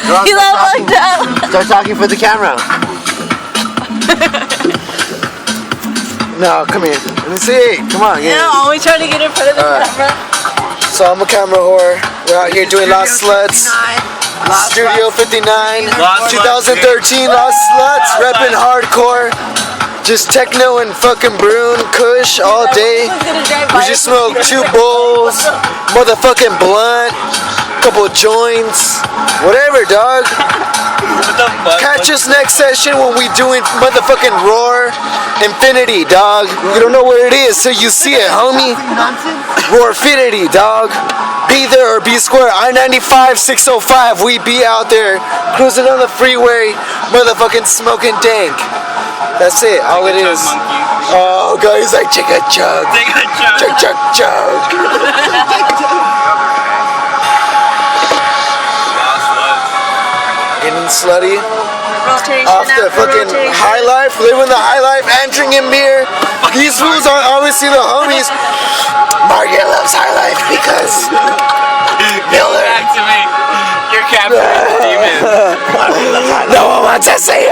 You look fucked up. Start talking for the camera. No, come here. Let me see. Come on. Yeah, always trying to get in front of the camera. So I'm a camera whore. We're out here doing Lost Sluts. Studio 59. 2013 Lost Sluts. Reppin' hardcore. Just techno and fucking Brune Kush all day. We just smoke 2 bowls, motherfucking blunt, couple joints, whatever, dog. Catch us next session when we doing motherfucking Roar Infinity, dog. You don't know what it is, so you see it, homie. Roar Infinity, dog. Be there or be square. I-95 605. We be out there cruising on the freeway, motherfucking smoking dank. That's it, all it is. Oh, guys, like take a chug. Take a chug. Chug, chug, chug. Getting slutty. Rotation Off the after fucking rotation. high life, living the high life, and drinking beer. These fools are obviously the homies. Margaret loves high life because Miller. Back to me. You're capturing the demon. No one wants to say it.